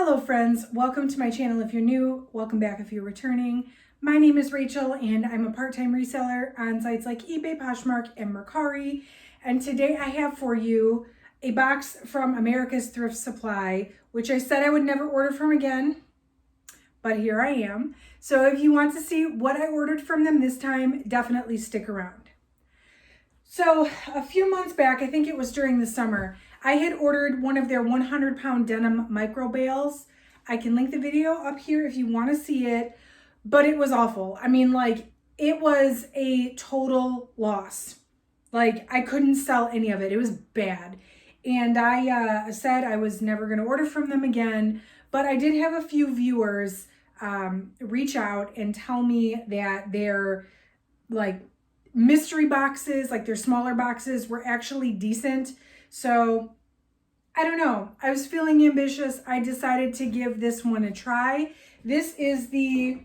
Hello friends, welcome to my channel if you're new, welcome back if you're returning. My name is Rachel and I'm a part-time reseller on sites like eBay, Poshmark, and Mercari. And today I have for you a box from America's Thrift Supply, which I said I would never order from again, but here I am. So if you want to see what I ordered from them this time, definitely stick around. So a few months back, I think it was during the summer, I had ordered one of their 100-pound denim micro-bales. I can link the video up here if you want to see it, but it was awful. I mean, like, it was a total loss. Like, I couldn't sell any of it. It was bad. And I said I was never going to order from them again, but I did have a few viewers reach out and tell me that their, like, mystery boxes, like their smaller boxes, were actually decent. So I don't know. I was feeling ambitious. I decided to give this one a try. This is the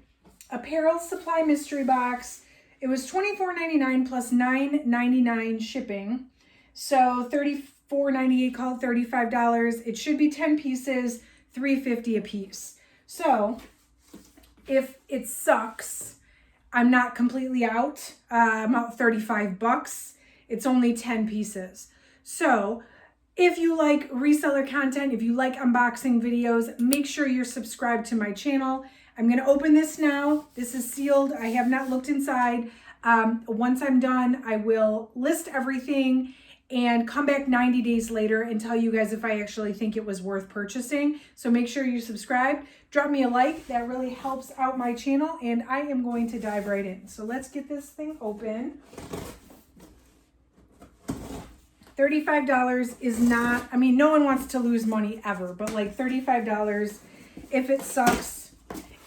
Apparel Supply Mystery Box. It was $24.99 plus $9.99 shipping. So $34.98, call it $35. It should be 10 pieces, $3.50 a piece. So if it sucks, I'm not completely out. I'm out 35 bucks. It's only 10 pieces. So if you like reseller content, if you like unboxing videos, make sure you're subscribed to my channel. I'm going to open this now. This is sealed. I have not looked inside. Once I'm done, I will list everything and come back 90 days later and tell you guys if I actually think it was worth purchasing. So make sure you subscribe. Drop me a like. That really helps out my channel, and I am going to dive right in. So let's get this thing open. $35 is not, I mean, no one wants to lose money ever, but like $35, if it sucks,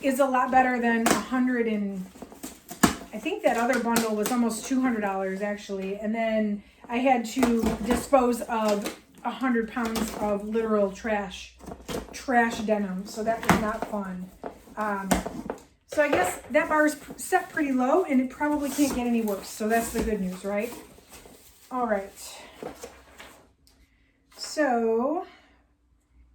is a lot better than $100 and I think that other bundle was almost $200 actually. And then I had to dispose of 100 pounds of literal trash denim. So that was not fun. So I guess that bar is set pretty low and it probably can't get any worse. So that's the good news, right? All right. So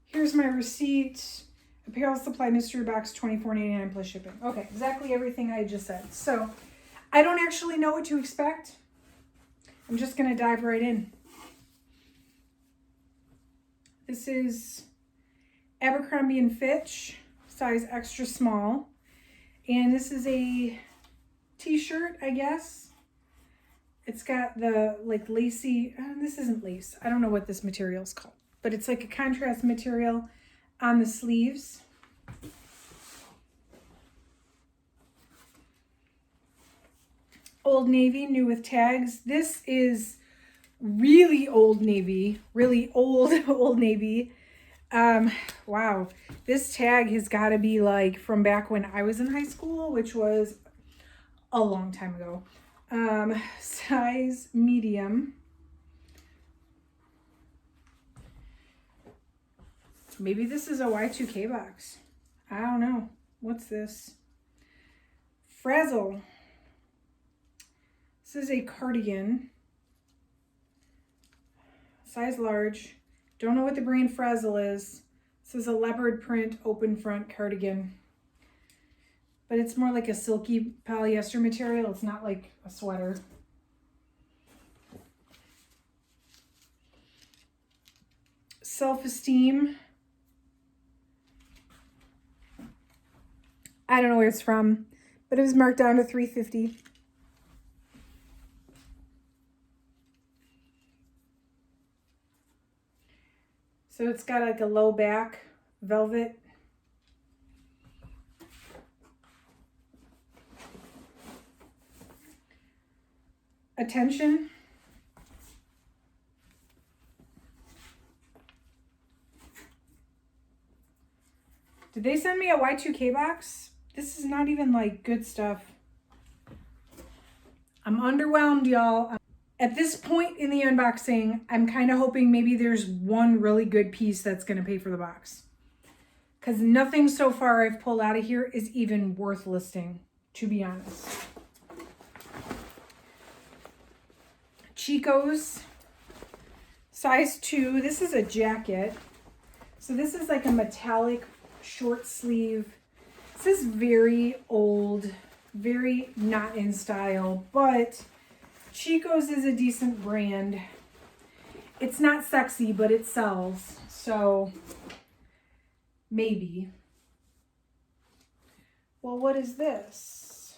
here's my receipt. Apparel Supply Mystery Box, $24.99 plus shipping. Okay, exactly everything I just said. So I don't actually know what to expect. I'm just going to dive right in. This is Abercrombie & Fitch, size extra small. And this is a t-shirt, I guess. It's got the like lacy, this isn't lace. I don't know what this material is called, but it's like a contrast material on the sleeves. Old Navy, new with tags. This is really Old Navy, really old Old Navy. Wow, this tag has got to be like from back when I was in high school, which was a long time ago. Size medium. Maybe this is a Y2K box. I don't know. What's this? Frazzle. This is a cardigan. Size large. Don't know what the brand Frazzle is. This is a leopard print open front cardigan. But it's more like a silky polyester material. It's not like a sweater. Self-Esteem. I don't know where it's from, but it was marked down to $3.50. So it's got like a low back, velvet. Attention. Did they send me a Y2K box? This is not even like good stuff. I'm underwhelmed, y'all. At this point in the unboxing, I'm kind of hoping maybe there's one really good piece that's going to pay for the box. Because nothing so far I've pulled out of here is even worth listing, to be honest. Chico's, size 2. This is a jacket. So this is like a metallic short sleeve. This is very old, very not in style, but Chico's is a decent brand. It's not sexy, but it sells, so maybe. Well, what is this?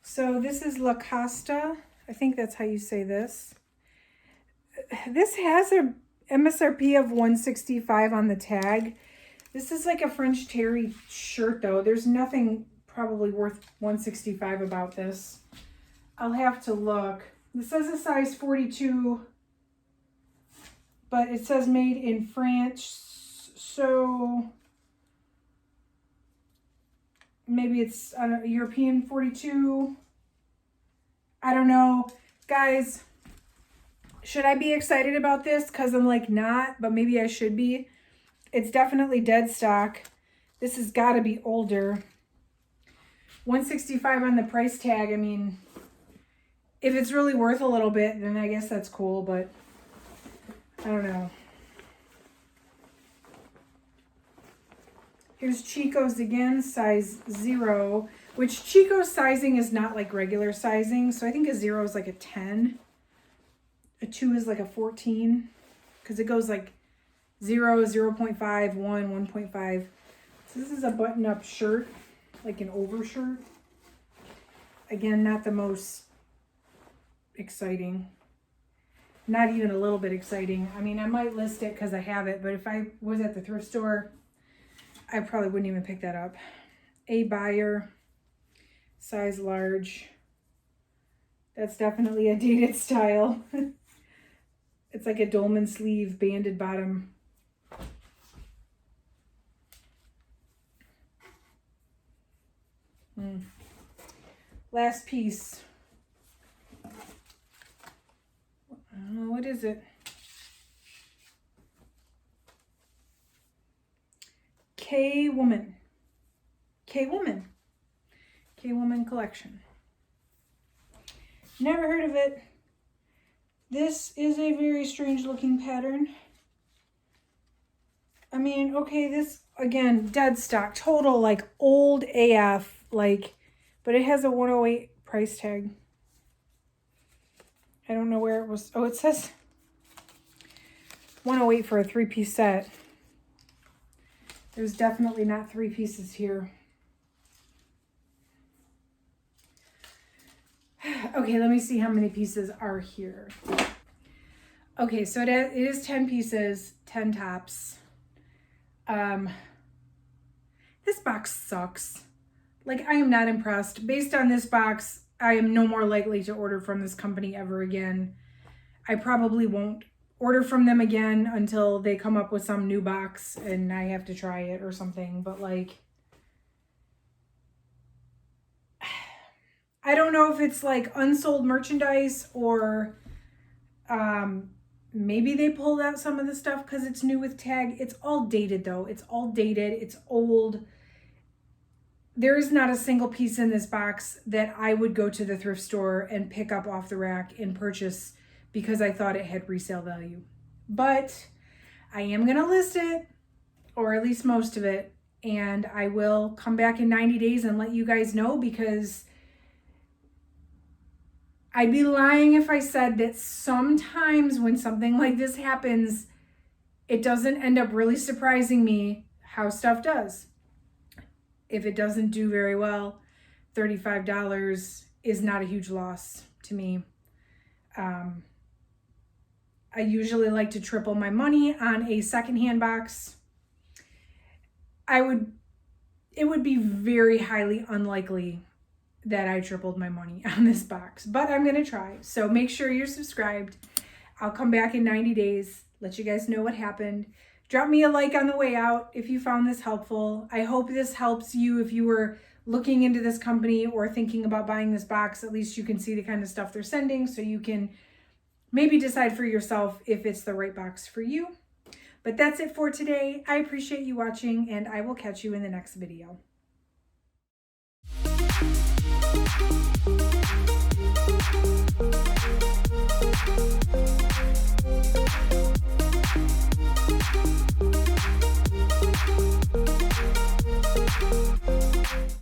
So this is La Costa. I think that's how you say this. This has a MSRP of $165 on the tag. This is like a French terry shirt though. There's nothing probably worth $165 about this. I'll have to look. This says a size 42, but it says made in France, so maybe it's a European 42. I don't know. Guys, should I be excited about this? Because I'm like not, but maybe I should be. It's definitely dead stock. This has got to be older. $165 on the price tag. I mean, if it's really worth a little bit, then I guess that's cool, but I don't know. Here's Chico's again, size 0, which Chico's sizing is not like regular sizing. So I think a 0 is like a 10. A 2 is like a 14, because it goes like 0, 0.5, 1, 1.5. So this is a button-up shirt, like an overshirt. Again, not the most exciting. Not even a little bit exciting. I mean, I might list it because I have it, but if I was at the thrift store, I probably wouldn't even pick that up. A buyer, size large. That's definitely a dated style. It's like a dolman sleeve, banded bottom. Last piece. I don't know, what is it? K-Woman. K-Woman. K-Woman collection. Never heard of it. This is a very strange looking pattern. I mean, okay, this, again, dead stock, total, like, old AF, like, but it has a 108 price tag. I don't know where it was. Oh, it says 108 for a 3-piece set. There's definitely not 3 pieces here. Okay, let me see how many pieces are here. Okay, so it is 10 pieces, 10 tops. This box sucks. Like, I am not impressed. Based on this box, I am no more likely to order from this company ever again. I probably won't order from them again until they come up with some new box and I have to try it or something. But like, I don't know if it's like unsold merchandise or maybe they pulled out some of the stuff because it's new with tag. It's all dated though. It's all dated. It's old. There is not a single piece in this box that I would go to the thrift store and pick up off the rack and purchase because I thought it had resale value. But I am going to list it, or at least most of it, and I will come back in 90 days and let you guys know, because I'd be lying if I said that sometimes when something like this happens, it doesn't end up really surprising me how stuff does. If it doesn't do very well, $35 is not a huge loss to me. I usually like to triple my money on a secondhand box. It would be very highly unlikely that I tripled my money on this box, but I'm going to try. So make sure you're subscribed. I'll come back in 90 days, let you guys know what happened. Drop me a like on the way out if you found this helpful. I hope this helps you if you were looking into this company or thinking about buying this box. At least you can see the kind of stuff they're sending, so you can maybe decide for yourself if it's the right box for you. But that's it for today. I appreciate you watching, and I will catch you in the next video. Thank you.